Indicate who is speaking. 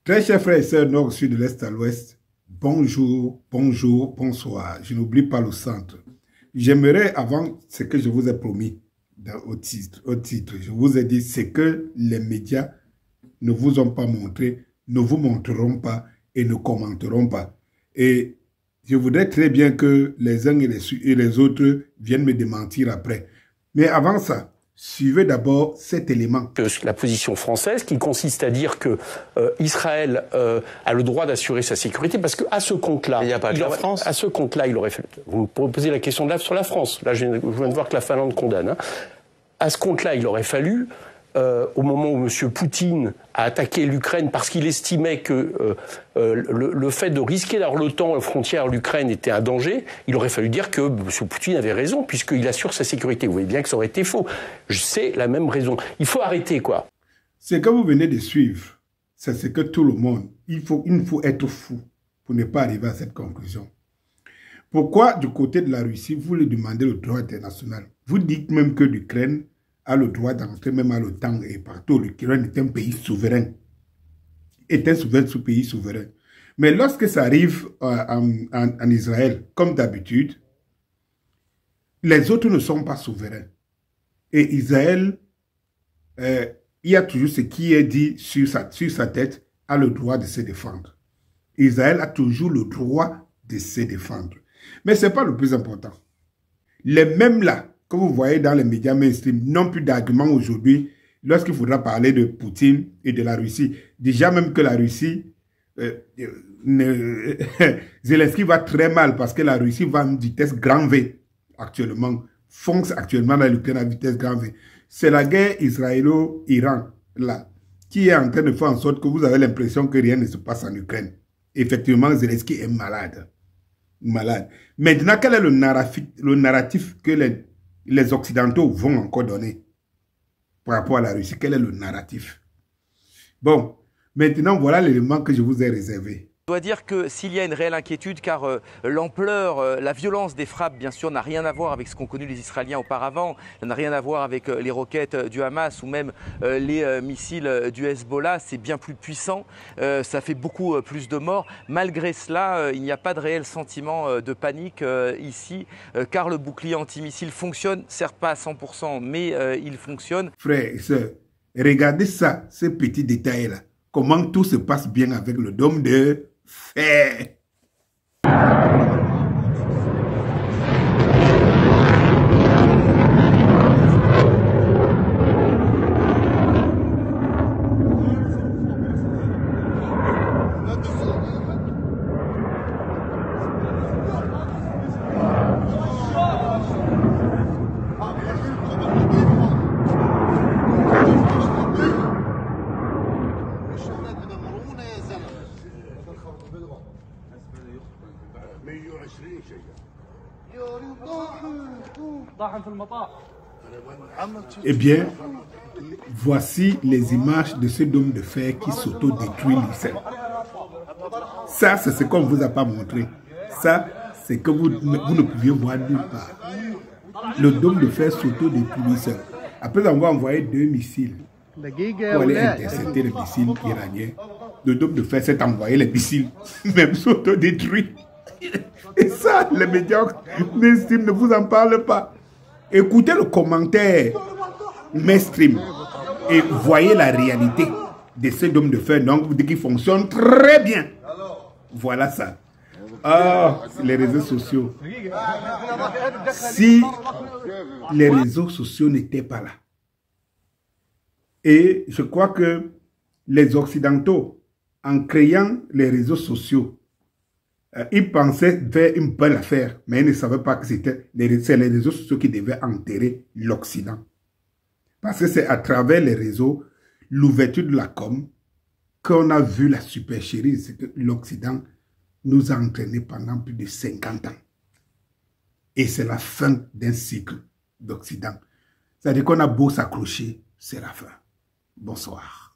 Speaker 1: Très chers frères et sœurs, nord, sud, de l'est à l'ouest, bonjour, bonjour, bonsoir. Je n'oublie pas le centre. J'aimerais, avant ce que je vous ai promis au titre, je vous ai dit ce que les médias ne vous ont pas montré, ne vous montreront pas et ne commenteront pas. Et je voudrais très bien que les uns et les autres viennent me démentir après. Mais avant ça, suivez d'abord cet élément.
Speaker 2: La position française qui consiste à dire que Israël a le droit d'assurer sa sécurité parce qu'à ce compte-là, il n'y a pas que la France. À ce compte-là, il aurait fallu. Vous me posez la question sur la France. Là, je viens de voir que la Finlande condamne. Hein. À ce compte-là, il aurait fallu, au moment où M. Poutine a attaqué l'Ukraine parce qu'il estimait que le fait de risquer d'avoir l'OTAN aux frontières de l'Ukraine était un danger, il aurait fallu dire que M. Poutine avait raison puisqu'il assure sa sécurité. Vous voyez bien que ça aurait été faux. C'est la même raison. Il faut arrêter, quoi.
Speaker 1: Ce que vous venez de suivre, c'est ce que tout le monde, il faut être fou pour ne pas arriver à cette conclusion. Pourquoi du côté de la Russie, vous lui demandez le droit international? Vous dites même que l'Ukraine a le droit d'entrer même à l'OTAN et partout. L'Ukraine est un pays souverain. Est un pays souverain. Mais lorsque ça arrive en Israël, comme d'habitude, les autres ne sont pas souverains. Et Israël, il y a toujours ce qui est dit sur sa tête, a le droit de se défendre. Israël a toujours le droit de se défendre. Mais ce n'est pas le plus important. Les mêmes là, que vous voyez dans les médias mainstream, n'ont plus d'arguments aujourd'hui lorsqu'il faudra parler de Poutine et de la Russie. Déjà même que la Russie, Zelensky va très mal parce que la Russie va à une vitesse grand V actuellement, fonce actuellement dans l'Ukraine à vitesse grand V. C'est la guerre israélo-iran là qui est en train de faire en sorte que vous avez l'impression que rien ne se passe en Ukraine. Effectivement, Zelensky est malade. Maintenant, quel est le narratif que les Occidentaux vont encore donner par rapport à la Russie? Quel est le narratif? Bon, maintenant, voilà l'élément que je vous ai réservé.
Speaker 3: Je dois dire que s'il y a une réelle inquiétude, car l'ampleur, la violence des frappes, bien sûr, n'a rien à voir avec ce qu'ont connu les Israéliens auparavant, n'a rien à voir avec les roquettes du Hamas ou même les missiles du Hezbollah, c'est bien plus puissant, ça fait beaucoup plus de morts. Malgré cela, il n'y a pas de réel sentiment de panique ici, car le bouclier antimissile fonctionne, certes pas à 100%, mais il fonctionne.
Speaker 1: Frères et sœurs, regardez ça, ces petits détails-là. Comment tout se passe bien avec le dôme de fer. Eh bien, voici les images de ce dôme de fer qui s'auto-détruit lui-même. Ça, c'est ce qu'on ne vous a pas montré. Ça, c'est que vous ne pouviez voir nulle part. Le dôme de fer s'auto-détruit lui-même. Après avoir envoyé 2 missiles pour aller intercepter les missiles iraniens, le dôme de fer s'est envoyé les missiles, même s'auto-détruit. Et ça, les médias mainstream ne vous en parlent pas. Écoutez le commentaire mainstream et voyez la réalité de ce dôme de fer. Donc, vous dites qu'il fonctionne très bien. Voilà ça. Ah, les réseaux sociaux. Si les réseaux sociaux n'étaient pas là. Et je crois que les Occidentaux, en créant les réseaux sociaux, ils pensaient faire une belle affaire, mais ils ne savaient pas que c'était les réseaux sociaux qui devaient enterrer l'Occident. Parce que c'est à travers les réseaux, l'ouverture de la com, qu'on a vu la supercherie, c'est que l'Occident nous a entraînés pendant plus de 50 ans. Et c'est la fin d'un cycle d'Occident. C'est-à-dire qu'on a beau s'accrocher, c'est la fin. Bonsoir.